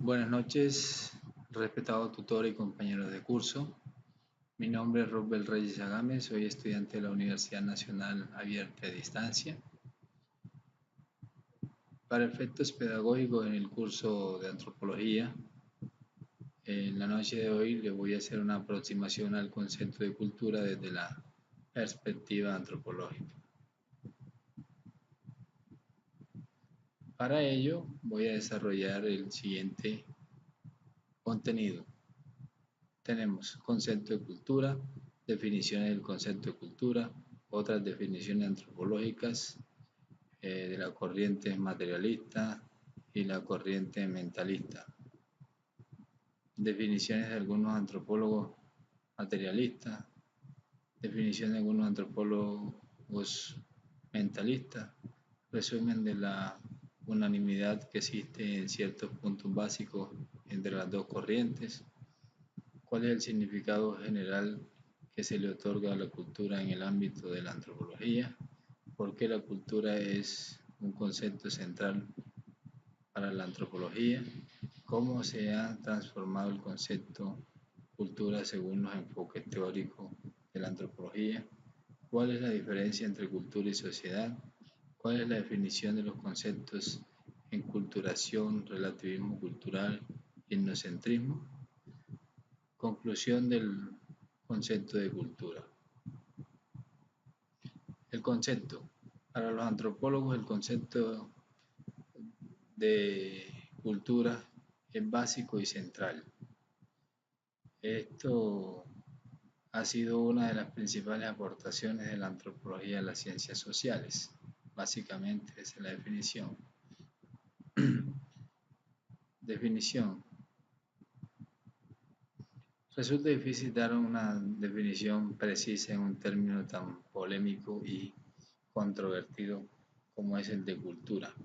Buenas noches, respetado tutor y compañeros de curso. Mi nombre es Robert Reyes Agame, soy estudiante de la Universidad Nacional Abierta a Distancia. Para efectos pedagógicos en el curso de Antropología, en la noche de hoy les voy a hacer una aproximación al concepto de cultura desde la perspectiva antropológica. Para ello voy a desarrollar el siguiente contenido. Tenemos concepto de cultura, definiciones del concepto de cultura, otras definiciones antropológicas de la corriente materialista y la corriente mentalista. Definiciones de algunos antropólogos materialistas, definiciones de algunos antropólogos mentalistas, resumen de la unanimidad que existe en ciertos puntos básicos entre las dos corrientes. ¿Cuál es el significado general que se le otorga a la cultura en el ámbito de la antropología? ¿Por qué la cultura es un concepto central para la antropología? ¿Cómo se ha transformado el concepto cultura según los enfoques teóricos de la antropología? ¿Cuál es la diferencia entre cultura y sociedad? ¿Cuál es la definición de los conceptos enculturación, relativismo cultural y etnocentrismo? Conclusión del concepto de cultura. El concepto. Para los antropólogos el concepto de cultura es básico y central. Esto ha sido una de las principales aportaciones de la antropología a las ciencias sociales. Básicamente esa es la definición. Definición. Resulta difícil dar una definición precisa en un término tan polémico y controvertido como es el de cultura.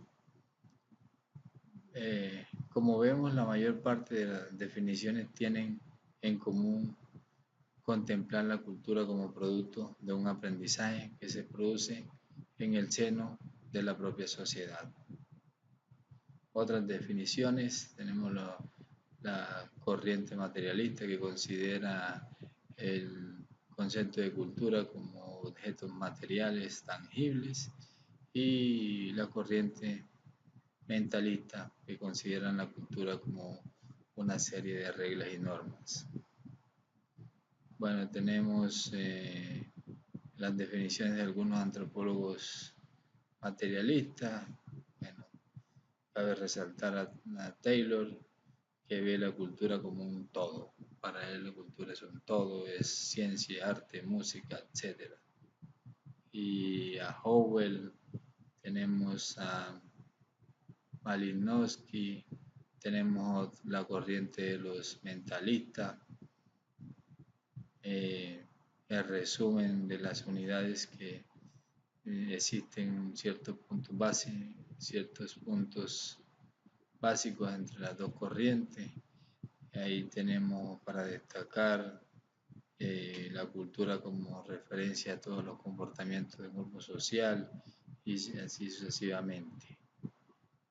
Como vemos, la mayor parte de las definiciones tienen en común contemplar la cultura como producto de un aprendizaje que se produce en el seno de la propia sociedad. Otras definiciones, tenemos la corriente materialista que considera el concepto de cultura como objetos materiales tangibles y la corriente mentalista que consideran la cultura como una serie de reglas y normas. Bueno, tenemos las definiciones de algunos antropólogos materialistas. Bueno, cabe resaltar a Taylor, que ve la cultura como un todo. Para él la cultura es un todo, es ciencia, arte, música, etc. Y a Howell tenemos a Malinowski, tenemos la corriente de los mentalistas, el resumen de las unidades que existen ciertos puntos básicos entre las dos corrientes. Ahí tenemos para destacar la cultura como referencia a todos los comportamientos del grupo social y así sucesivamente.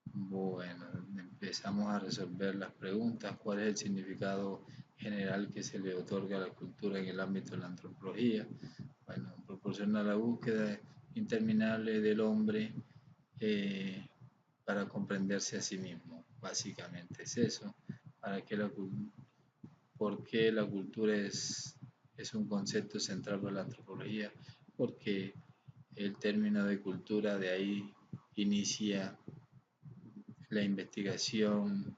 Bueno, empezamos a resolver las preguntas. ¿Cuál es el significado general que se le otorga a la cultura en el ámbito de la antropología? Bueno, proporciona la búsqueda interminable del hombre para comprenderse a sí mismo. Básicamente es eso. ¿Por qué la cultura es un concepto central para la antropología? Porque el término de cultura de ahí inicia la investigación,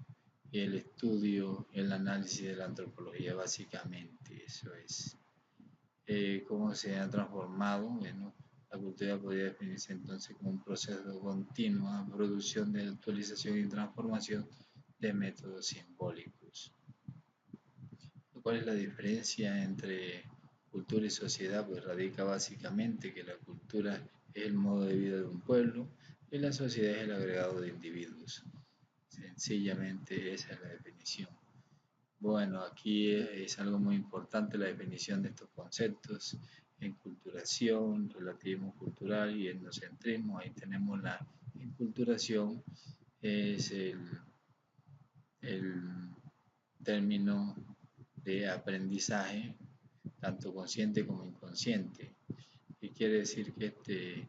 el estudio, el análisis de la antropología, básicamente, eso es. ¿Cómo se ha transformado? Bueno, la cultura podría definirse entonces como un proceso continuo de producción, de actualización y transformación de métodos simbólicos. ¿Cuál es la diferencia entre cultura y sociedad? Pues radica básicamente que la cultura es el modo de vida de un pueblo y la sociedad es el agregado de individuos. Sencillamente esa es la definición. Bueno, aquí es algo muy importante la definición de estos conceptos: enculturación, relativismo cultural y etnocentrismo. Ahí tenemos la enculturación, es el término de aprendizaje, tanto consciente como inconsciente. ¿Qué quiere decir? Que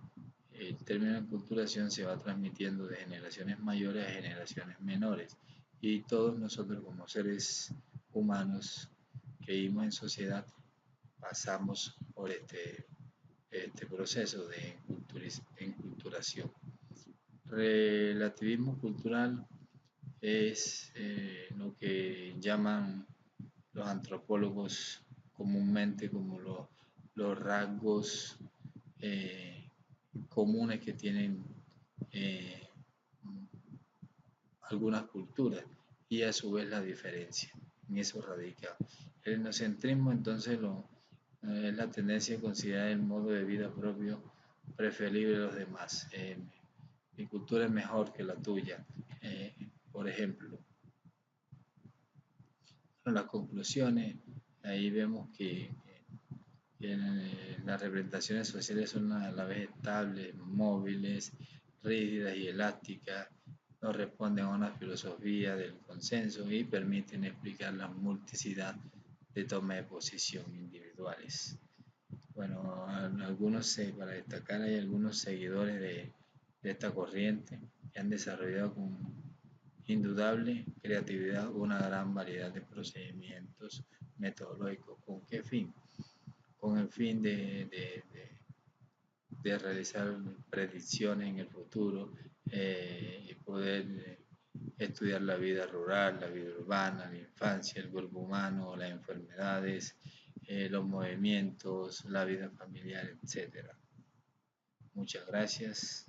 el término de enculturación se va transmitiendo de generaciones mayores a generaciones menores. Y todos nosotros como seres humanos que vivimos en sociedad pasamos por este proceso de enculturación. Relativismo cultural es lo que llaman los antropólogos comúnmente como los rasgos comunes que tienen eh, algunas culturas y a su vez la diferencia. En eso radica. El etnocentrismo entonces es la tendencia a considerar el modo de vida propio preferible de los demás. Mi cultura es mejor que la tuya. Por ejemplo, las conclusiones, ahí vemos que las representaciones sociales son a la vez estables, móviles, rígidas y elásticas, no responden a una filosofía del consenso y permiten explicar la multiplicidad de tomas de posición individuales. Bueno, algunos, para destacar, hay algunos seguidores de esta corriente que han desarrollado con indudable creatividad una gran variedad de procedimientos metodológicos. ¿Con qué fin? Con el fin de realizar predicciones en el futuro y poder estudiar la vida rural, la vida urbana, la infancia, el cuerpo humano, las enfermedades, los movimientos, la vida familiar, etc. Muchas gracias.